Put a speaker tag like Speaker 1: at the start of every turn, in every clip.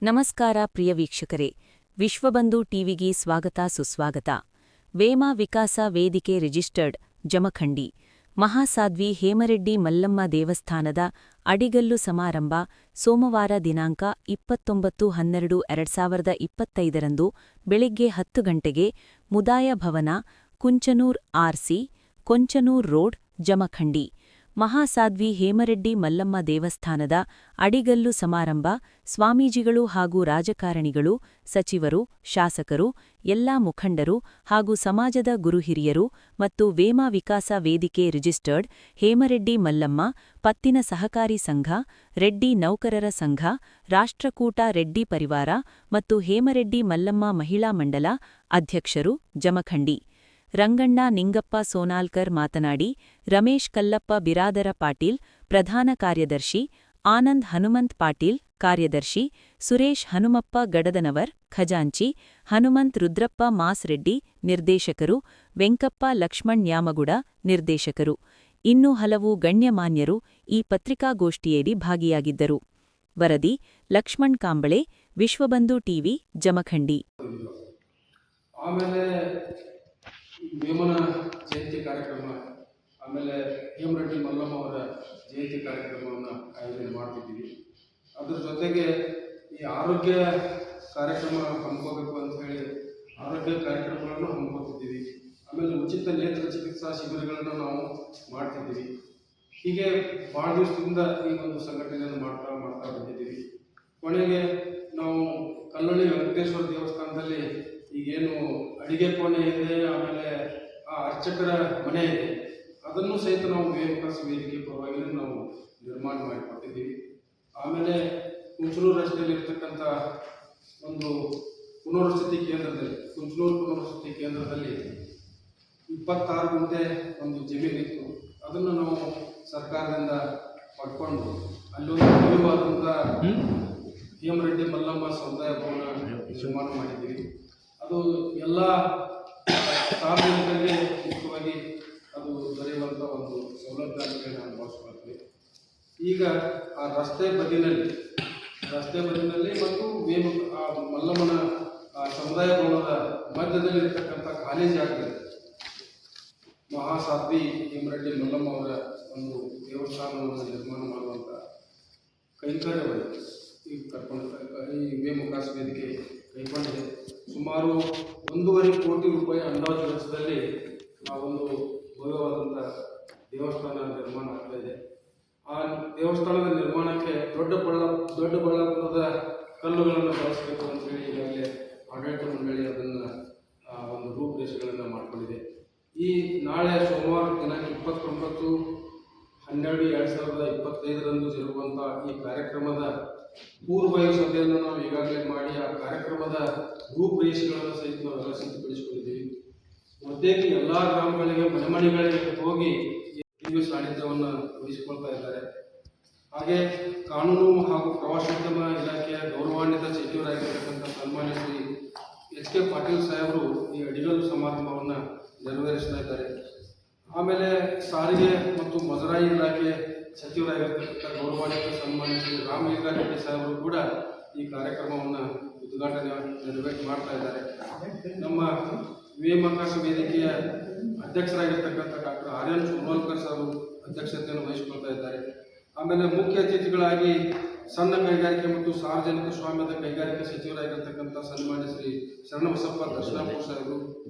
Speaker 1: ನಮಸ್ಕಾರ ಪ್ರಿಯ ವೀಕ್ಷಕರೇ, ವಿಶ್ವಬಂಧು ಟಿವಿಗೆ ಸ್ವಾಗತ ಸುಸ್ವಾಗತ. ವೇಮ ವಿಕಾಸ ವೇದಿಕೆ ರಿಜಿಸ್ಟರ್ಡ್ ಜಮಖಂಡಿ ಮಹಾಸಾಧ್ವಿ ಹೇಮರೆಡ್ಡಿ ಮಲ್ಲಮ್ಮ ದೇವಸ್ಥಾನದ ಅಡಿಗಲ್ಲು ಸಮಾರಂಭ ಸೋಮವಾರ ದಿನಾಂಕ 29/12/2025 ಬೆಳಿಗ್ಗೆ 10 ಗಂಟೆಗೆ ಮುದಾಯ ಭವನ, ಕುಂಚನೂರ್ ಆರ್ಸಿ, ಕೊಂಚನೂರ್ ರೋಡ್, ಜಮಖಂಡಿ. ಮಹಾಸಾಧ್ವಿ ಹೇಮರೆಡ್ಡಿ ಮಲ್ಲಮ್ಮ ದೇವಸ್ಥಾನದ ಅಡಿಗಲ್ಲು ಸಮಾರಂಭ ಸ್ವಾಮೀಜಿಗಳು ಹಾಗೂ ರಾಜಕಾರಣಿಗಳು, ಸಚಿವರು, ಶಾಸಕರು, ಎಲ್ಲಾ ಮುಖಂಡರು ಹಾಗೂ ಸಮಾಜದ ಗುರುಹಿರಿಯರು ಮತ್ತು ವೇಮ ವಿಕಾಸ ವೇದಿಕೆ ರಿಜಿಸ್ಟರ್ಡ್ ಹೇಮರೆಡ್ಡಿ ಮಲ್ಲಮ್ಮ ಪತ್ತಿನ ಸಹಕಾರಿ ಸಂಘ, ರೆಡ್ಡಿ ನೌಕರರ ಸಂಘ, ರಾಷ್ಟ್ರಕೂಟ ರೆಡ್ಡಿ ಪರಿವಾರ ಮತ್ತು ಹೇಮರೆಡ್ಡಿ ಮಲ್ಲಮ್ಮ ಮಹಿಳಾ ಮಂಡಲ ಅಧ್ಯಕ್ಷರು, ಜಮಖಂಡಿ. ರಂಗಣ್ಣ ನಿಂಗಪ್ಪ ಸೋನಾಲ್ಕರ್ ಮಾತನಾಡಿ, ರಮೇಶ್ ಕಲ್ಲಪ್ಪ ಬಿರಾದರ ಪಾಟೀಲ್ ಪ್ರಧಾನ ಕಾರ್ಯದರ್ಶಿ, ಆನಂದ್ ಹನುಮಂತ್ ಪಾಟೀಲ್ ಕಾರ್ಯದರ್ಶಿ, ಸುರೇಶ್ ಹನುಮಪ್ಪ ಗಡದನವರ್ ಖಜಾಂಚಿ, ಹನುಮಂತ್ ರುದ್ರಪ್ಪ ಮಾಸ್ ರೆಡ್ಡಿ ನಿರ್ದೇಶಕರು, ವೆಂಕಪ್ಪ ಲಕ್ಷ್ಮಣ್ ನ್ಯಾಮಗುಡ ನಿರ್ದೇಶಕರು. ಇನ್ನೂ ಹಲವು ಗಣ್ಯಮಾನ್ಯರು ಈ ಪತ್ರಿಕಾಗೋಷ್ಠಿಯಲ್ಲಿ ಭಾಗಿಯಾಗಿದ್ದರು. ವರದಿ ಲಕ್ಷ್ಮಣ್ ಕಾಂಬಳೆ, ವಿಶ್ವಬಂಧು ಟಿವಿ, ಜಮಖಂಡಿ.
Speaker 2: ಆಮೇಲೆ ವೇಮನ ಜಯಂತಿ ಕಾರ್ಯಕ್ರಮ, ಆಮೇಲೆ ಹೇಮರೆಡ್ಡಿ ಮಲ್ಲಮ್ಮ ಅವರ ಜಯಂತಿ ಕಾರ್ಯಕ್ರಮವನ್ನು ಆಯೋಜನೆ ಮಾಡ್ತಿದ್ದೀವಿ. ಅದ್ರ ಜೊತೆಗೆ ಈ ಆರೋಗ್ಯ ಕಾರ್ಯಕ್ರಮ ಹಮ್ಮಿಕೋಬೇಕು ಅಂತ ಹೇಳಿ ಆರೋಗ್ಯ ಕಾರ್ಯಕ್ರಮಗಳನ್ನು ಹಮ್ಮಿಕೊತಿದ್ದೀವಿ. ಆಮೇಲೆ ಉಚಿತ ನೇತ್ರ ಚಿಕಿತ್ಸಾ ಶಿಬಿರಗಳನ್ನು ನಾವು ಮಾಡ್ತಿದ್ದೀವಿ. ಹೀಗೆ ಭಾಳ ದಿವಸದಿಂದ ಈ ಒಂದು ಸಂಘಟನೆಯನ್ನು ಮಾಡ್ತಾ ಬಂದಿದ್ದೀವಿ. ಕೊನೆಗೆ ನಾವು ಕಲ್ಲಳ್ಳಿ ವೆಂಕಟೇಶ್ವರ ದೇವಸ್ಥಾನದಲ್ಲಿ ಈಗೇನು ಅಡಿಗೆ ಕೋಣೆ ಇದೆ, ಆಮೇಲೆ ಆ ಅರ್ಚಕರ ಮನೆ ಇದೆ, ಅದನ್ನು ಸಹಿತ ನಾವು ವಿಕಾಸ ವೇದಿಕೆ ಪರವಾಗಿ ನಾವು ನಿರ್ಮಾಣ ಮಾಡಿಕೊಟ್ಟಿದ್ದೀವಿ. ಆಮೇಲೆ ಕುಂಚನೂರು ರಸ್ತೆಯಲ್ಲಿ ಇರ್ತಕ್ಕಂಥ ಒಂದು ಪುನರ್ವಸತಿ ಕೇಂದ್ರದಲ್ಲಿ 26 ಗುಂಟೆ ಒಂದು ಜಮೀನಿತ್ತು. ಅದನ್ನು ನಾವು ಸರ್ಕಾರದಿಂದ ಪಡ್ಕೊಂಡು ಅಲ್ಲೊಂದು ಭವ್ಯವಾದಂಥ ಹೇಮರೆಡ್ಡಿ ಮಲ್ಲಮ್ಮ ಸಮುದಾಯ ಭವನ ನಿರ್ಮಾಣ ಮಾಡಿದ್ದೀವಿ. ಅದು ಎಲ್ಲ ಸಾರ್ವಜನಿಕರಿಗೆ ಮುಖ್ಯವಾಗಿ ಅದು ದೊರೆಯುವಂಥ ಒಂದು ಸೌಲಭ್ಯ ಅಂತ ನಾವು ಭಾವಿಸ್ಕೊಳ್ತೀವಿ. ಈಗ ಆ ರಸ್ತೆ ಬದಿನಲ್ಲಿ ಮತ್ತು ಮಲ್ಲಮ್ಮನ ಸಮುದಾಯ ಭವನದ ಮಧ್ಯದಲ್ಲಿರ್ತಕ್ಕಂಥ ಖಾಲಿ ಜಾಗದಲ್ಲಿ ಮಹಾಸಾಧ್ವಿ ಹೇಮರೆಡ್ಡಿ ಮಲ್ಲಮ್ಮ ಅವರ ಒಂದು ದೇವಸ್ಥಾನವನ್ನು ನಿರ್ಮಾಣ ಮಾಡುವಂಥ ಕೈಂಕರ್ಯವನ್ನು ಈ ವೇಮ ವಿಕಾಸ ವೇದಿಕೆ ಕೈಗೊಂಡಿದೆ. ಸುಮಾರು 1.5 ಕೋಟಿ ರೂಪಾಯಿ ಅಂದಾಜು ವೆಚ್ಚದಲ್ಲಿ ಆ ಒಂದು ಭವ್ಯವಾದಂಥ ದೇವಸ್ಥಾನ ನಿರ್ಮಾಣ ಆಗ್ತಾ ಇದೆ. ಆ ದೇವಸ್ಥಾನದ ನಿರ್ಮಾಣಕ್ಕೆ ದೊಡ್ಡಬಳ್ಳಾಪುರದ ಕಲ್ಲುಗಳನ್ನು ಬಳಸಬೇಕು ಅಂತೇಳಿ ಈಗಾಗಲೇ ಆಡಳಿತ ಮಂಡಳಿ ಅದನ್ನು ಒಂದು ರೂಪುರೇಷೆಗಳನ್ನು ಮಾಡಿಕೊಂಡಿದೆ. ಈ ನಾಳೆ ಸೋಮವಾರ ದಿನಾಂಕ 29/12/2025 ಜರುಗುವಂಥ ಈ ಕಾರ್ಯಕ್ರಮದ ಪೂರ್ವಭಾವಿ ಸಭೆಯನ್ನು ನಾವು ಈಗಾಗಲೇ ಮಾಡಿ ಆ ಕಾರ್ಯಕ್ರಮದ ರೂಪುರೇಷೆಗಳನ್ನು ಸಹಿತ ನಾವೆಲ್ಲ ಸಿದ್ಧಪಡಿಸಿಕೊಂಡಿದ್ದೀವಿ. ಪ್ರತ್ಯೇಕ ಎಲ್ಲ ಗ್ರಾಮಗಳಿಗೆ ಮನೆಗಳಿಗೆ ಹೋಗಿ ದಿವ್ಯ ಸಾನ್ನಿಧ್ಯವನ್ನು ವಹಿಸಿಕೊಳ್ತಾ ಇದ್ದಾರೆ. ಹಾಗೆ ಕಾನೂನು ಹಾಗೂ ಪ್ರವಾಸೋದ್ಯಮ ಇಲಾಖೆಯ ಗೌರವಾನ್ವಿತ ಸಚಿವರಾಗಿರ್ತಕ್ಕಂಥ ಸನ್ಮಾನ್ಯ ಶ್ರೀ ಎಚ್ ಕೆ ಪಾಟೀಲ್ ಸಾಹೇಬರು ಈ ಅಡಿಗಲ್ಲು ಸಮಾರಂಭವನ್ನು ನೆರವೇರಿಸ್ತಾ ಇದ್ದಾರೆ. ಆಮೇಲೆ ಸಾರಿಗೆ ಮತ್ತು ಮುಜರಾಯಿ ಇಲಾಖೆ ಸಚಿವರಾಗಿರ್ತಕ್ಕಂಥ ಗೌರವಾನ್ವಿತ ಸನ್ಮಾನ್ಯ ಶ್ರೀ ರಾಮಲಿಂಗಾರೆಡ್ಡಿ ಸಾಹೇಬರು ಕೂಡ ಈ ಕಾರ್ಯಕ್ರಮವನ್ನು ಉದ್ಘಾಟನೆ ಮಾಡ್ತಾ ಇದ್ದಾರೆ. ನಮ್ಮ ವೇಮ ವಿಕಾಸ ವೇದಿಕೆಯ ಅಧ್ಯಕ್ಷರಾಗಿರ್ತಕ್ಕಂಥ ಡಾಕ್ಟರ್ ಆರ್ಯನ್ ಸೋನಾಲ್ಕರ್ ಸಾರು ಅಧ್ಯಕ್ಷತೆಯನ್ನು ವಹಿಸಿಕೊಳ್ತಾ ಇದ್ದಾರೆ. ಆಮೇಲೆ ಮುಖ್ಯ ಅತಿಥಿಗಳಾಗಿ ಸಣ್ಣ ಕೈಗಾರಿಕೆ ಮತ್ತು ಸಾರ್ವಜನಿಕ ಸ್ವಾಮ್ಯದ ಕೈಗಾರಿಕೆ ಸಚಿವರಾಗಿರ್ತಕ್ಕಂಥ ಸನ್ಮಾನ್ಯ ಶ್ರೀ ಶರಣಬಸಪ್ಪ ದರ್ಶನಾಪುರ ಸಾಹೇಬರು,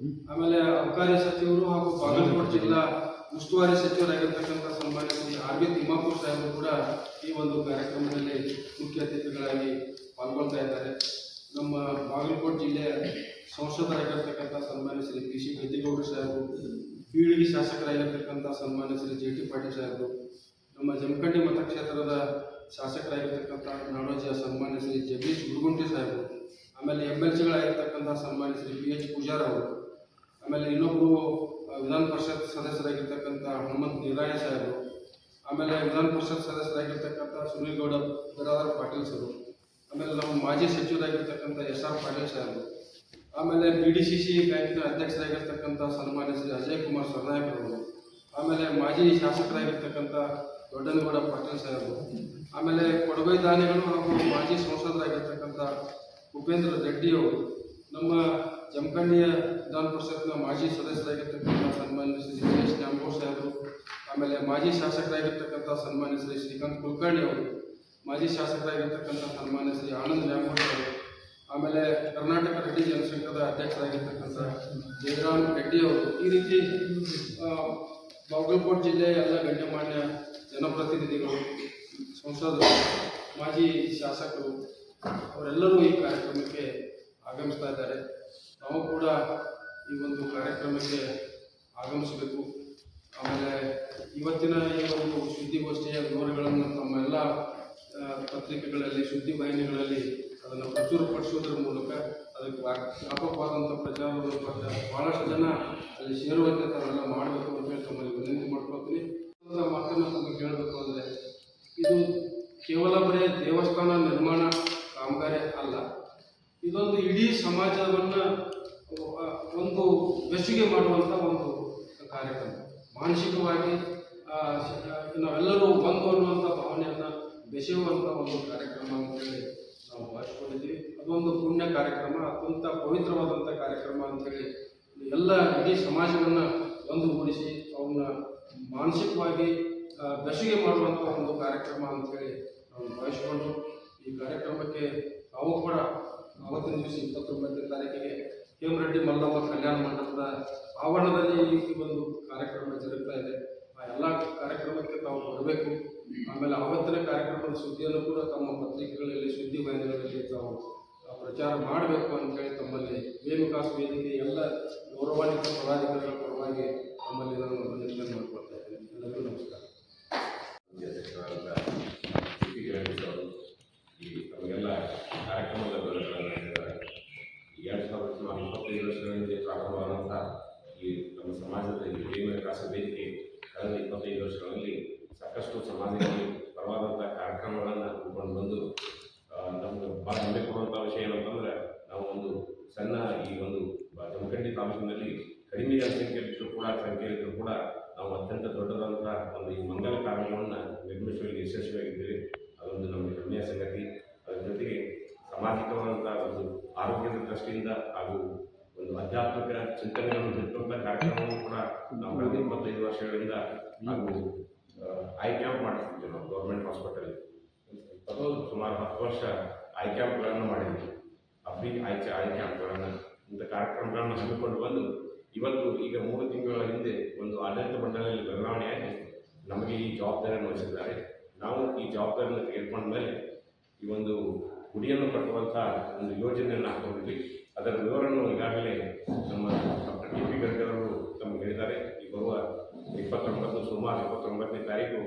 Speaker 2: ಆಮೇಲೆ ಅಬಕಾರಿ ಸಚಿವರು ಹಾಗೂ ಬಾಗಲಕೋಟೆ ಜಿಲ್ಲಾ ಉಸ್ತುವಾರಿ ಸಚಿವರಾಗಿರ್ತಕ್ಕಂಥ ಸನ್ಮಾನ್ಯ ಶ್ರೀ ಆರ್ ವಿ ತಿಮ್ಮಾಪುರ ಸಾಹೇಬರು ಕೂಡ ಈ ಒಂದು ಕಾರ್ಯಕ್ರಮದಲ್ಲಿ ಮುಖ್ಯ ಅತಿಥಿಗಳಾಗಿ ಪಾಲ್ಗೊಳ್ತಾ ಇದ್ದಾರೆ. ನಮ್ಮ ಬಾಗಲಕೋಟೆ ಜಿಲ್ಲೆಯ ಸಂಸದರಾಗಿರ್ತಕ್ಕಂಥ ಸನ್ಮಾನ್ಯ ಶ್ರೀ ಪಿ ಸಿ ಗದ್ದಿಗೌಡರು ಸಾಹೇಬರು, ಬೀಳಿಗಿ ಶಾಸಕರಾಗಿರ್ತಕ್ಕಂಥ ಸನ್ಮಾನ್ಯ ಶ್ರೀ ಜೆ ಟಿ ಪಾಟೀಲ್ ಸಾಹೇಬರು, ನಮ್ಮ ಜಮಖಂಡಿ ಮತಕ್ಷೇತ್ರದ ಶಾಸಕರಾಗಿರ್ತಕ್ಕಂಥ ನಾಡೋಜಿಯ ಸನ್ಮಾನ್ಯ ಶ್ರೀ ಜಗದೀಶ್ ಗುರುಗುಂಟಿ ಸಾಹೇಬರು, ಆಮೇಲೆ MLCಗಳಾಗಿರ್ತಕ್ಕಂಥ ಸನ್ಮಾನ್ಯ ಶ್ರೀ ಪಿ ಎಚ್ ಪೂಜಾರ್ ಅವರು, ಆಮೇಲೆ ಇನ್ನೊಬ್ಬರು ವಿಧಾನ ಪರಿಷತ್ ಸದಸ್ಯರಾಗಿರ್ತಕ್ಕಂಥ ಹನುಮಂತ್ ನಿರಾಣಿ ಸಾಹೇಬರು, ಆಮೇಲೆ ವಿಧಾನ ಪರಿಷತ್ ಸದಸ್ಯರಾಗಿರ್ತಕ್ಕಂಥ ಸುನೀಲ್ ಗೌಡ ಬಿರಾದರ್ ಪಾಟೀಲ್ ಸಾಹೇಬರು, ಆಮೇಲೆ ನಮ್ಮ ಮಾಜಿ ಸಚಿವರಾಗಿರ್ತಕ್ಕಂಥ SR ಪಾಟೀಲ್ ಸಾಹೇಬರು, ಆಮೇಲೆ BDCC ಬ್ಯಾಂಕಿನ ಅಧ್ಯಕ್ಷರಾಗಿರ್ತಕ್ಕಂಥ ಸನ್ಮಾನ್ಯ ಶ್ರೀ ಅಜಯ್ ಕುಮಾರ್ ಸರ್ನಾಯಕ್ ಅವರು, ಆಮೇಲೆ ಮಾಜಿ ಶಾಸಕರಾಗಿರ್ತಕ್ಕಂಥ ದೊಡ್ಡನಗೌಡ ಪಾಟೀಲ್ ಸಾಹೇಬರು, ಆಮೇಲೆ ಕೊಡಗೈ ದಾನಿಗಳು ಹಾಗೂ ಮಾಜಿ ಸಂಸದರಾಗಿರ್ತಕ್ಕಂಥ ಉಪೇಂದ್ರ ರೆಡ್ಡಿಯವರು, ನಮ್ಮ ಜಮಖಂಡಿಯ ವಿಧಾನ ಪರಿಷತ್ನ ಮಾಜಿ ಸದಸ್ಯರಾಗಿರ್ತಕ್ಕಂಥ ಸನ್ಮಾನ್ಯ ಶ್ರೀ ದಿನೇಶ್ ನ್ಯಾಮಗೌಡ ಸಾಹೇಬರು, ಆಮೇಲೆ ಮಾಜಿ ಶಾಸಕರಾಗಿರ್ತಕ್ಕಂಥ ಸನ್ಮಾನ್ಯ ಶ್ರೀ ಶ್ರೀಕಾಂತ್ ಕುಲಕರ್ಣಿ ಅವರು, ಮಾಜಿ ಶಾಸಕರಾಗಿರ್ತಕ್ಕಂಥ ಸನ್ಮಾನ್ಯ ಶ್ರೀ ಆನಂದ್ ನ್ಯಾಮಗೌಡ ಅವರು, ಆಮೇಲೆ ಕರ್ನಾಟಕ ರೆಡ್ಡಿ ಜನಸಂಘದ ಅಧ್ಯಕ್ಷರಾಗಿರ್ತಕ್ಕಂಥ ಜಯರಾಮ್ ರೆಡ್ಡಿ ಅವರು, ಈ ರೀತಿ ಬಾಗಲಕೋಟೆ ಜಿಲ್ಲೆಯ ಎಲ್ಲ ಗಣ್ಯಮಾನ್ಯ ಜನಪ್ರತಿನಿಧಿಗಳು, ಸಂಸದರು, ಮಾಜಿ ಶಾಸಕರು ಅವರೆಲ್ಲರೂ ಈ ಕಾರ್ಯಕ್ರಮಕ್ಕೆ ಆಗಮಿಸ್ತಾ ಇದ್ದಾರೆ. ನಾವು ಕೂಡ ಈ ಒಂದು ಕಾರ್ಯಕ್ರಮಕ್ಕೆ ಆಗಮಿಸಬೇಕು. ಆಮೇಲೆ ಇವತ್ತಿನ ಈ ಒಂದು ಸುದ್ದಿಗೋಷ್ಠಿಯ ವಿವರಗಳನ್ನು ತಮ್ಮೆಲ್ಲ ಪತ್ರಿಕೆಗಳಲ್ಲಿ, ಸುದ್ದಿವಾಹಿನಿಗಳಲ್ಲಿ ಅದನ್ನು ಪ್ರಚುರಪಡಿಸೋದ್ರ ಮೂಲಕ ಅದಕ್ಕೆ ವ್ಯಾಪಕವಾದಂಥ ಪ್ರಚಾರದ ಭಾಳಷ್ಟು ಜನ ಅಲ್ಲಿ ಸೇರುವಂತೆ ತಾವೆಲ್ಲ ಮಾಡಬೇಕು ಅಂತ ಹೇಳಿ ತಮ್ಮಲ್ಲಿ ವಿನಂತಿ ಮಾಡ್ಕೊಳ್ತೀನಿ. ಮಾತನ್ನು ತಮಗೆ ಹೇಳಬೇಕು ಅಂದರೆ, ಇದು ಕೇವಲ ಬರೀ ದೇವಸ್ಥಾನ ನಿರ್ಮಾಣ ಕಾಮಗಾರಿ ಅಲ್ಲ, ಇದೊಂದು ಇಡೀ ಸಮಾಜವನ್ನು ಒಂದು ಬೆಸುಗೆ ಮಾಡುವಂಥ ಒಂದು ಕಾರ್ಯಕ್ರಮ. ಮಾನಸಿಕವಾಗಿ ನಾವೆಲ್ಲರೂ ಒಂದು ಅನ್ನುವಂಥ ಭಾವನೆಯನ್ನು ಬೆಸೆಯುವಂಥ ಒಂದು ಕಾರ್ಯಕ್ರಮ ಅಂತೇಳಿ ನಾವು ಭಾವಿಸ್ಕೊಂಡಿದ್ದೀವಿ. ಅದೊಂದು ಪುಣ್ಯ ಕಾರ್ಯಕ್ರಮ, ಅತ್ಯಂತ ಪವಿತ್ರವಾದಂಥ ಕಾರ್ಯಕ್ರಮ ಅಂಥೇಳಿ ಎಲ್ಲ ಇಡೀ ಸಮಾಜವನ್ನು ಒಂದುಗೂಡಿಸಿ ಅವನ್ನ ಮಾನಸಿಕವಾಗಿ ಬೆಸುಗೆ ಮಾಡುವಂಥ ಒಂದು ಕಾರ್ಯಕ್ರಮ ಅಂಥೇಳಿ ನಾವು ಭಾವಿಸಿಕೊಂಡು ಈ ಕಾರ್ಯಕ್ರಮಕ್ಕೆ ನಾವು ಕೂಡ ಅವತ್ತಿನ ದಿವಸ 29ನೇ ತಾರೀಕಿಗೆ ಹೇಮರೆಡ್ಡಿ ಮಲ್ಲಮ್ಮ ಕಲ್ಯಾಣ ಮಂಟಪದ ಆವರಣದಲ್ಲಿ ಈ ಒಂದು ಕಾರ್ಯಕ್ರಮ ಜರುಗ್ತಾ ಇದೆ. ಆ ಎಲ್ಲ ಕಾರ್ಯಕ್ರಮಕ್ಕೆ ತಾವು ಬರಬೇಕು. ಆಮೇಲೆ ಆವತ್ತಿನ ಕಾರ್ಯಕ್ರಮದ ಸುದ್ದಿಯನ್ನು ಕೂಡ ತಮ್ಮ ಪತ್ರಿಕೆಗಳಲ್ಲಿ, ಸುದ್ದಿವಾಹಿನಿಗಳಲ್ಲಿ ತಾವು ಪ್ರಚಾರ ಮಾಡಬೇಕು ಅಂತೇಳಿ ತಮ್ಮಲ್ಲಿ ವೇಮಕಾಸ್ ವೇದಿಕೆ ಎಲ್ಲ ಗೌರವಾನ್ವಿತ ಪದಾಧಿಕಾರಿಗಳ ಪರವಾಗಿ ತಮ್ಮಲ್ಲಿ ನಾನು ವಿನಂತಿಯನ್ನು ಮಾಡಿಕೊಳ್ತಾ ಇದ್ದೇನೆ. ಎಲ್ಲರಿಗೂ ನಮಸ್ಕಾರ.
Speaker 3: ನಮಗೆಲ್ಲ ಕಾರ್ಯಕ್ರಮದ ವಿವರಗಳನ್ನು ನೀಡಿದ್ದಾರೆ. 2025 ವರ್ಷಗಳಿಂದ ಪ್ರಾರಂಭವಾದಂಥ ಈ ನಮ್ಮ ಸಮಾಜದ ಈ ವೇಮಕಾಸ ವೇದಿಕೆ ಕಳೆದ 25 ವರ್ಷಗಳಲ್ಲಿ ಸಾಕಷ್ಟು ಸಮಾಜದಲ್ಲಿ ಪರವಾದಂಥ ಕಾರ್ಯಕ್ರಮಗಳನ್ನು ಹಮ್ಮಿಕೊಂಡು ಬಂದು ನಮ್ಗೆ ಭಾಳ ಹೆಮ್ಮೆ ಕೊಡುವಂಥ ವಿಷಯ ಏನಂತಂದರೆ, ನಾವು ಒಂದು ಸಣ್ಣ ಈ ಒಂದು ಜಮಖಂಡಿ ತಾಲೂಕಿನಲ್ಲಿ ಕಡಿಮೆ ಸಂಖ್ಯೆಯಲ್ಲಿದ್ದರೂ ಕೂಡ ನಾವು ಅತ್ಯಂತ ದೊಡ್ಡದಾದಂಥ ಒಂದು ಈ ಮಂಗಲ ಕಾರ್ಯವನ್ನು ನಿರ್ಮಿಸುವಲ್ಲಿ ಯಶಸ್ವಿಯಾಗಿದ್ದೇವೆ. ಅದೊಂದು ನಮಗೆ ಹೆಮ್ಮೆಯ ಸಂಗತಿ. ಅದರ ಜೊತೆಗೆ ಸಾಮಾಜಿಕವಾದಂಥ ಒಂದು ಆರೋಗ್ಯದ ದೃಷ್ಟಿಯಿಂದ ಹಾಗೂ ಒಂದು ಆಧ್ಯಾತ್ಮಿಕ ಚಿಂತನೆಯನ್ನು ಬಿಟ್ಟುವಂಥ ಕಾರ್ಯಕ್ರಮವನ್ನು ಕೂಡ ನಾವು ಕಳೆದ 25 ವರ್ಷಗಳಿಂದ ಹಾಗೂ ಐ ಕ್ಯಾಂಪ್ ಮಾಡಿಸ್ತಿದ್ವಿ. ನಾವು ಗೌರ್ಮೆಂಟ್ ಹಾಸ್ಪಿಟಲ್ ಸುಮಾರು 10 ವರ್ಷ ಐ ಕ್ಯಾಂಪ್ಗಳನ್ನು ಮಾಡಿದ್ವಿ. ಫ್ರೀ ಐ ಕ್ಯಾಂಪ್ಗಳನ್ನು, ಇಂಥ ಕಾರ್ಯಕ್ರಮಗಳನ್ನು ಹಮ್ಮಿಕೊಂಡು ಬಂದು ಇವತ್ತು ಈಗ 3 ತಿಂಗಳ ಹಿಂದೆ ಒಂದು ಆಡಳಿತ ಮಂಡಳಿಯಲ್ಲಿ ಬದಲಾವಣೆಯಾಗಿ ನಮಗೆ ಈ ಜವಾಬ್ದಾರಿಯನ್ನು ವಹಿಸಿದ್ದಾರೆ. ನಾವು ಈ ಜವಾಬ್ದಾರಿಯನ್ನು ತೆಗೆದುಕೊಂಡ ಮೇಲೆ ಈ ಒಂದು ಗುಡಿಯನ್ನು ಕಟ್ಟುವಂಥ ಒಂದು ಯೋಜನೆಯನ್ನು ಹಾಕೊಂಡಿದ್ವಿ. ಅದರ ವಿವರವನ್ನು ಈಗಾಗಲೇ ನಮ್ಮ ಡಾಕ್ಟರ್ ಟಿ ಪಿ ಗಡ್ಕರವರು ತಮಗೆ ಹೇಳಿದ್ದಾರೆ. ಈ ಬರುವ 29 ಸೋಮವಾರ 29ನೇ ತಾರೀಕು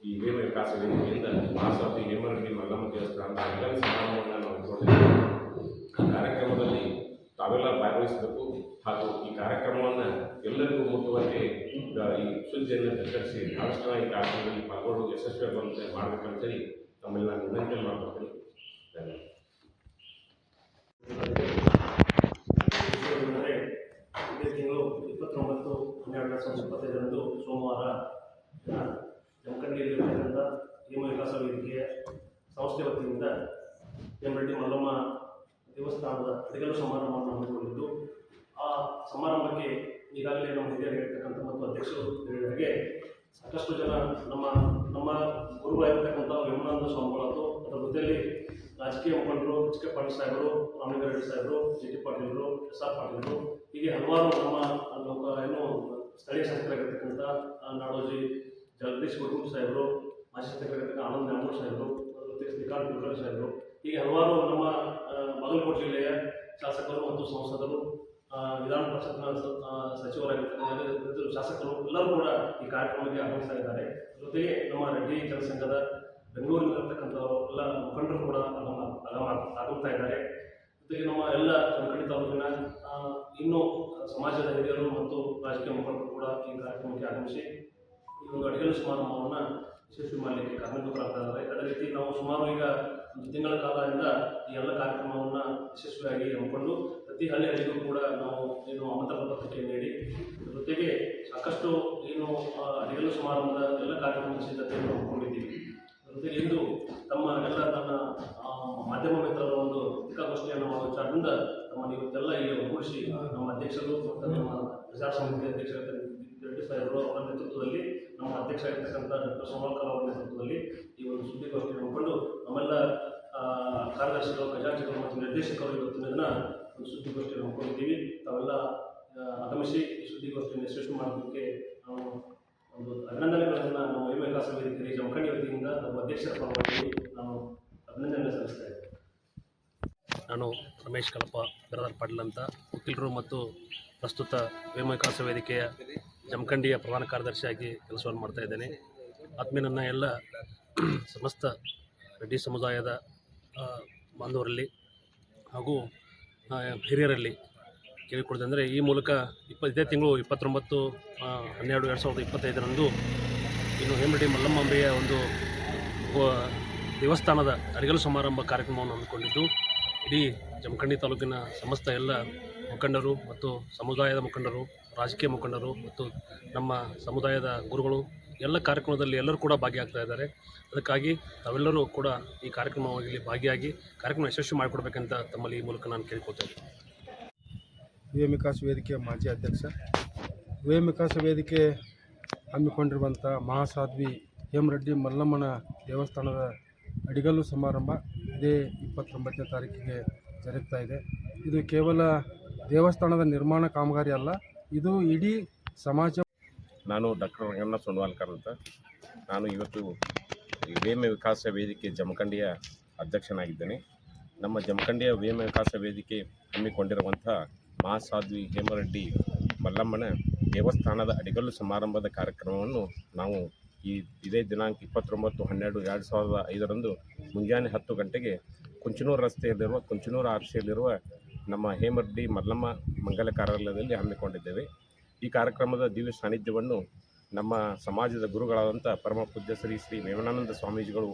Speaker 3: ಈ ವೇಮಕಾಸ ವೇದಿಕೆಯಿಂದ ಮಹಾಸತಿ ಹೇಮರೆಡ್ಡಿ ಮಲ್ಲಮ್ಮ ದೇವಸ್ಥಾನದ ಎಲ್ಲರ ಸಮಾರಂಭವನ್ನು ನಾವು ಇಟ್ಕೊಂಡಿದ್ದೇವೆ. ಈ ಕಾರ್ಯಕ್ರಮದಲ್ಲಿ ತಾವೆಲ್ಲ ಭಾಗವಹಿಸಬೇಕು ಹಾಗೂ ಈ ಕಾರ್ಯಕ್ರಮವನ್ನು ಎಲ್ಲರಿಗೂ ಮುಟ್ಟುವಂತೆ ಈ ಸುದ್ದಿಯನ್ನು ಪ್ರಕಟಿಸಿ ಭಾಳಷ್ಟು ಈ ಕಾರ್ಯಕ್ರಮದಲ್ಲಿ ಪಾಲ್ಗೊಂಡು ಯಶಸ್ವಿಯಾಗುವಂತೆ ಮಾಡಬೇಕಂತೇಳಿ ತಮ್ಮೆಲ್ಲ ವಿನಂತಿ ಮಾಡ್ಕೊಳ್ತೀನಿ.
Speaker 4: ಇದೇ ತಿಂಗಳು 29/12/2025 ಸೋಮವಾರ ಜಮಖಂಡಿಯಲ್ಲಿರ್ತಕ್ಕಂಥ ಹೇಮವಿಕಾಸ ವೇದಿಕೆಯ ಸಂಸ್ಥೆ ವತಿಯಿಂದ ಹೇಮರೆಡ್ಡಿ ಮಲ್ಲಮ್ಮ ದೇವಸ್ಥಾನದ ಅಡಿಗಲ್ಲು ಸಮಾರಂಭವನ್ನು ಹಮ್ಮಿಕೊಂಡಿದ್ದು, ಆ ಸಮಾರಂಭಕ್ಕೆ ಈಗಾಗಲೇ ನಮ್ಮ ಹಿರಿಯರಾಗಿರ್ತಕ್ಕಂಥ ಮತ್ತು ಅಧ್ಯಕ್ಷರು ಹೇಳಿದ ಹಾಗೆ ಸಾಕಷ್ಟು ಜನ ನಮ್ಮ ಗುರುಗಳಾಗಿರ್ತಕ್ಕಂಥ ಯಮುನಾನಂದ ಸ್ವಾಮಿಗಳದ್ದು, ಅದರ ಜೊತೆಯಲ್ಲಿ ರಾಜಕೀಯ ಮುಖಂಡರು HK ಪಾಟೀಲ್ ಸಾಹೇಬರು, ರಾಮಲಿಂಗಾರೆಡ್ಡಿ ಸಾಹೇಬರು, JT ಪಾಟೀಲರು, SR ಪಾಟೀಲರು, ಹೀಗೆ ಹಲವಾರು ನಮ್ಮ ಏನು ಸ್ಥಳೀಯ ಶಾಸಕರಾಗಿರ್ತಕ್ಕಂಥ ನಾಡೋಜಿ ಜಗದೀಶ್ ಗುರುಮೂರ್ತಿ ಸಾಹೇಬರು, ಮಾಜಿ ಶಾಸಕರಾಗಿರ್ತಕ್ಕಂಥ ಆನಂದ್ ನ್ಯಾಮಗೌಡ ಸಾಹೇಬರು, ಅದರ ಜೊತೆಗೆ ಶ್ರೀಕಾಂತ್ ಕುಲಕರ್ಣಿ ಸಾಹೇಬರು, ಹೀಗೆ ಹಲವಾರು ನಮ್ಮ ಬಾಗಲಕೋಟೆ ಜಿಲ್ಲೆಯ ಶಾಸಕರು ಮತ್ತು ಸಂಸದರು, ವಿಧಾನ ಪರಿಷತ್ನ ಸಚಿವರಾಗಿರ್ತಕ್ಕಂಥ ಶಾಸಕರು ಎಲ್ಲರೂ ಕೂಡ ಈ ಕಾರ್ಯಕ್ರಮಕ್ಕೆ ಆಗಮಿಸ್ತಾ ಇದ್ದಾರೆ. ಜೊತೆಗೆ ನಮ್ಮ ರೆಡ್ಡಿ ಜನಸಂಘದ ಬೆಂಗಳೂರಿನಲ್ಲಿರ್ತಕ್ಕಂಥವರು ಎಲ್ಲ ಮುಖಂಡರು ಕೂಡ ಆಗಮಿಸ್ತಾ ಇದ್ದಾರೆ. ಜೊತೆಗೆ ನಮ್ಮ ಎಲ್ಲ ಜಮಖಂಡಿ ತಾಲೂಕಿನ ಇನ್ನೂ ಸಮಾಜದ ಹಿರಿಯರು ಮತ್ತು ರಾಜಕೀಯ ಮುಖಂಡರು ಕೂಡ ಈ ಕಾರ್ಯಕ್ರಮಕ್ಕೆ ಆಗಮಿಸಿ ಈ ಒಂದು ಅಡಿಗಲ್ಲು ಸಮಾರಂಭವನ್ನು ಯಶಸ್ವಿ ಮಾಡಲಿಕ್ಕೆ ಕಾರಣೀಭೂತರಾಗ್ತಾ ಇದ್ದಾರೆ. ಅದೇ ರೀತಿ ನಾವು ಸುಮಾರು ಈಗ 1 ತಿಂಗಳ ಕಾಲದಿಂದ ಈ ಎಲ್ಲ ಕಾರ್ಯಕ್ರಮವನ್ನು ಯಶಸ್ವಿಯಾಗಿ ಹಮ್ಮಿಕೊಂಡು ಪ್ರತಿ ಹಳ್ಳಿಗೂ ಕೂಡ ನಾವು ಏನು ಆಮಂತ್ರಣ ಪತ್ರಿಕೆ ನೀಡಿ, ಜೊತೆಗೆ ಸಾಕಷ್ಟು ಏನು ಅಡಿಗಲ್ಲು ಸಮಾರಂಭದ ಎಲ್ಲ ಕಾರ್ಯಕ್ರಮದ ಸಿದ್ಧತೆಯನ್ನು ಹಮ್ಮಿಕೊಂಡಿದ್ದೀವಿ. ಜೊತೆಗೆ ಇಂದು ತಮ್ಮ ಎಲ್ಲ ನನ್ನ ಮಾಧ್ಯಮ ಮಿತ್ರರ ಒಂದು ಪತ್ರಿಕಾಗೋಷ್ಠಿಯನ್ನು ಮಾಡುವ ವಿಚಾರದಿಂದ ತಮ್ಮನ್ನು ಇವತ್ತೆಲ್ಲ ಇಲ್ಲಿ ಒಗ್ಗೂಡಿಸಿ ನಮ್ಮ ಅಧ್ಯಕ್ಷರು ಮತ್ತು ನಮ್ಮ ಪ್ರಚಾರ ಸಮಿತಿ ಅಧ್ಯಕ್ಷ ರೆಡ್ಡಿ ಸಾಹೇಬರು ಅವರ ನೇತೃತ್ವದಲ್ಲಿ ನಮ್ಮ ಅಧ್ಯಕ್ಷ ಆಗಿರ್ತಕ್ಕಂಥ ಡಾಕ್ಟರ್ ಸೋಮವಾರ್ ಅವರ ನೇತೃತ್ವದಲ್ಲಿ ಈ ಒಂದು ಸುದ್ದಿಗೋಷ್ಠಿ ಹಮ್ಮಿಕೊಂಡು ನಮ್ಮೆಲ್ಲ ಕಾರ್ಯದರ್ಶಿಗಳು, ಖಜಾಂಚಿಗಳು ಮತ್ತು ನಿರ್ದೇಶಕರು ಇವತ್ತಿನ ದಿನ ಒಂದು ಸುದ್ದಿಗೋಷ್ಠಿಯನ್ನು ಹಮ್ಮಿಕೊಂಡಿದ್ದೀವಿ. ತಾವೆಲ್ಲ ಆಗಮಿಸಿ ಈ ಸುದ್ದಿಗೋಷ್ಠಿಯನ್ನು ಯಶಸ್ವಿ ಮಾಡೋದಕ್ಕೆ ನಾವು ಒಂದು ಅಭಿನಂದನೆಗಳನ್ನು ನಮ್ಮ ಯುವ ವಿಕಾಸ ವೇದಿಕೆ ಜಮಖಂಡಿ ವತಿಯಿಂದ ನಮ್ಮ ಅಧ್ಯಕ್ಷರ ಪರವಾಗಿ ನಾನು ಅಭಿನಂದನೆ ಸಲ್ಲಿಸ್ತಾ ಇದ್ದೇನೆ. ನಾನು ರಮೇಶ್ ಕಲಪ ಬಿರಾದರ್ ಪಾಟೀಲ್ ಅಂತ, ವಕೀಲರು ಮತ್ತು ಪ್ರಸ್ತುತ ಯುವ ವಿಕಾಸ ವೇದಿಕೆಯ ಜಮಖಂಡಿಯ ಪ್ರಧಾನ ಕಾರ್ಯದರ್ಶಿಯಾಗಿ ಕೆಲಸವನ್ನು ಮಾಡ್ತಾ ಇದ್ದೇನೆ. ಆತ್ಮೀಯ ನನ್ನ ಎಲ್ಲ ಸಮಸ್ತ ರೆಡ್ಡಿ ಸಮುದಾಯದ ಬಾಂಧವರಲ್ಲಿ ಹಾಗೂ ಹಿರಿಯರಲ್ಲಿ ಕೇಳಿಕೊಡೋದಂದರೆ, ಈ ಮೂಲಕ ಇದೇ ತಿಂಗಳು 29/12/2025 ಇನ್ನು ಹೇಮರೆಡ್ಡಿ ಮಲ್ಲಮ್ಮಾಂಬೆಯ ಒಂದು ದೇವಸ್ಥಾನದ ಅಡಿಗಲು ಸಮಾರಂಭ ಕಾರ್ಯಕ್ರಮವನ್ನು ಹಮ್ಮಿಕೊಂಡಿದ್ದು, ಇಡೀ ಜಮಖಂಡಿ ತಾಲೂಕಿನ ಸಮಸ್ತ ಎಲ್ಲ ಮುಖಂಡರು ಮತ್ತು ಸಮುದಾಯದ ಮುಖಂಡರು, ರಾಜಕೀಯ ಮುಖಂಡರು ಮತ್ತು ನಮ್ಮ ಸಮುದಾಯದ ಗುರುಗಳು ಎಲ್ಲ ಕಾರ್ಯಕ್ರಮದಲ್ಲಿ ಎಲ್ಲರೂ ಕೂಡ ಭಾಗಿಯಾಗ್ತಾ ಇದ್ದಾರೆ. ಅದಕ್ಕಾಗಿ ತಾವೆಲ್ಲರೂ ಕೂಡ ಈ ಕಾರ್ಯಕ್ರಮವಾಗಿ ಭಾಗಿಯಾಗಿ ಕಾರ್ಯಕ್ರಮ ಯಶಸ್ವಿ ಮಾಡಿಕೊಡ್ಬೇಕಂತ ತಮ್ಮಲ್ಲಿ ಈ ಮೂಲಕ ನಾನು ಕೇಳ್ಕೊಳ್ತೇನೆ.
Speaker 5: ಯುವ ವಿಕಾಸ ವೇದಿಕೆಯ ಮಾಜಿ ಅಧ್ಯಕ್ಷ. ಯುವ ವಿಕಾಸ ವೇದಿಕೆ ಹಮ್ಮಿಕೊಂಡಿರುವಂಥ ಮಹಾಸಾಧ್ವಿ ಹೇಮರೆಡ್ಡಿ ಮಲ್ಲಮ್ಮನ ದೇವಸ್ಥಾನದ ಅಡಿಗಲ್ಲು ಸಮಾರಂಭ ಇದೇ 29ನೇ ತಾರೀಕಿಗೆ ಜರುಗ್ತಾ ಇದೆ. ಇದು ಕೇವಲ ದೇವಸ್ಥಾನದ ನಿರ್ಮಾಣ ಕಾಮಗಾರಿ ಅಲ್ಲ, ಇದು ಇಡೀ ಸಮಾಜ.
Speaker 3: ನಾನು ಡಾಕ್ಟರ್ ರಂಗಣ್ಣ ಸೋನ್ವಾಲ್ಕರ್ ಅಂತ. ನಾನು ಇವತ್ತು ವೇಮ ವಿಕಾಸ ವೇದಿಕೆ ಜಮಖಂಡಿಯ ಅಧ್ಯಕ್ಷನಾಗಿದ್ದೇನೆ. ನಮ್ಮ ಜಮಖಂಡಿಯ ವೇಮ ವಿಕಾಸ ವೇದಿಕೆ ಹಮ್ಮಿಕೊಂಡಿರುವಂಥ ಮಹಾಸಾಧ್ವಿ ಹೇಮರೆಡ್ಡಿ ಮಲ್ಲಮ್ಮನ ದೇವಸ್ಥಾನದ ಅಡಿಗಲ್ಲು ಸಮಾರಂಭದ ಕಾರ್ಯಕ್ರಮವನ್ನು ನಾವು ಇದೇ ದಿನಾಂಕ 29/12/2005 ಮುಂಜಾನೆ 10 ಗಂಟೆಗೆ ಕುಂಚನೂರು ರಸ್ತೆಯಲ್ಲಿರುವ ಕುಂಚನೂರು ಆರ್ಸಿಯಲ್ಲಿರುವ ನಮ್ಮ ಹೇಮರೆಡ್ಡಿ ಮಲ್ಲಮ್ಮ ಮಂಗಲ ಕಾರ್ಯಾಲಯದಲ್ಲಿ ಹಮ್ಮಿಕೊಂಡಿದ್ದೇವೆ. ಈ ಕಾರ್ಯಕ್ರಮದ ದಿವ್ಯ ಸಾನ್ನಿಧ್ಯವನ್ನು ನಮ್ಮ ಸಮಾಜದ ಗುರುಗಳಾದಂಥ ಪರಮ ಪೂಜ್ಯ ಶ್ರೀ ವೇಮನಾನಂದ ಸ್ವಾಮೀಜಿಗಳು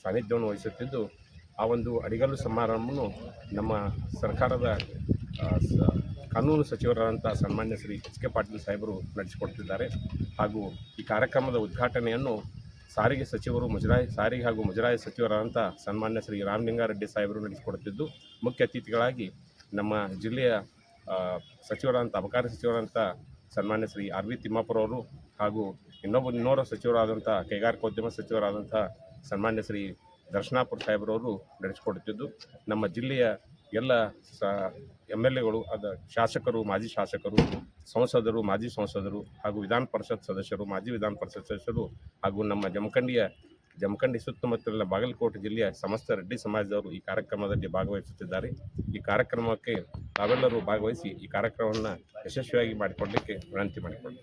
Speaker 3: ಸಾನ್ನಿಧ್ಯವನ್ನು ವಹಿಸುತ್ತಿದ್ದು, ಆ ಒಂದು ಅಡಿಗಲ್ಲು ಸಮಾರಂಭವನ್ನು ನಮ್ಮ ಸರ್ಕಾರದ ಕಾನೂನು ಸಚಿವರಾದಂಥ ಸನ್ಮಾನ್ಯ ಶ್ರೀ ಎಚ್.ಕೆ. ಪಾಟೀಲ್ ಸಾಹೇಬರು ನಡೆಸಿಕೊಡ್ತಿದ್ದಾರೆ. ಹಾಗೂ ಈ ಕಾರ್ಯಕ್ರಮದ ಉದ್ಘಾಟನೆಯನ್ನು ಸಾರಿಗೆ ಸಚಿವರು ಸಾರಿಗೆ ಹಾಗೂ ಮುಜರಾಯಿ ಸಚಿವರಾದಂಥ ಸನ್ಮಾನ್ಯ ಶ್ರೀ ರಾಮಲಿಂಗಾರೆಡ್ಡಿ ಸಾಹೇಬರು ನಡೆಸಿಕೊಡುತ್ತಿದ್ದು, ಮುಖ್ಯ ಅತಿಥಿಗಳಾಗಿ ನಮ್ಮ ಜಿಲ್ಲೆಯ ಸಚಿವರಾದಂಥ ಅಬಕಾರಿ ಸಚಿವರಾದಂಥ ಸನ್ಮಾನ್ಯ ಶ್ರೀ ಆರ್.ವಿ. ತಿಮ್ಮಾಪುರ ಅವರು ಹಾಗೂ ಇನ್ನೋರ ಸಚಿವರಾದಂಥ ಕೈಗಾರಿಕೋದ್ಯಮ ಸಚಿವರಾದಂಥ ಸನ್ಮಾನ್ಯ ಶ್ರೀ ದರ್ಶನಾಪುರ ಸಾಹೇಬರವರು ನಡೆಸಿಕೊಡುತ್ತಿದ್ದು, ನಮ್ಮ ಜಿಲ್ಲೆಯ ಎಲ್ಲ MLAಗಳು, ಶಾಸಕರು, ಮಾಜಿ ಶಾಸಕರು, ಸಂಸದರು, ಮಾಜಿ ಸಂಸದರು ಹಾಗೂ ವಿಧಾನ ಪರಿಷತ್ ಸದಸ್ಯರು, ಮಾಜಿ ವಿಧಾನ ಪರಿಷತ್ ಸದಸ್ಯರು ಹಾಗೂ ನಮ್ಮ ಜಮಖಂಡಿ ಸುತ್ತಮುತ್ತಲಿನ ಬಾಗಲಕೋಟೆ ಜಿಲ್ಲೆಯ ಸಮಸ್ತ ರೆಡ್ಡಿ ಸಮಾಜದವರು ಈ ಕಾರ್ಯಕ್ರಮದಲ್ಲಿ ಭಾಗವಹಿಸುತ್ತಿದ್ದಾರೆ. ಈ ಕಾರ್ಯಕ್ರಮಕ್ಕೆ ತಾವೆಲ್ಲರೂ ಭಾಗವಹಿಸಿ ಈ ಕಾರ್ಯಕ್ರಮವನ್ನು ಯಶಸ್ವಿಯಾಗಿ ಮಾಡಿಕೊಡಲಿಕ್ಕೆ ವಿನಂತಿ ಮಾಡಿಕೊಳ್ಳಿ.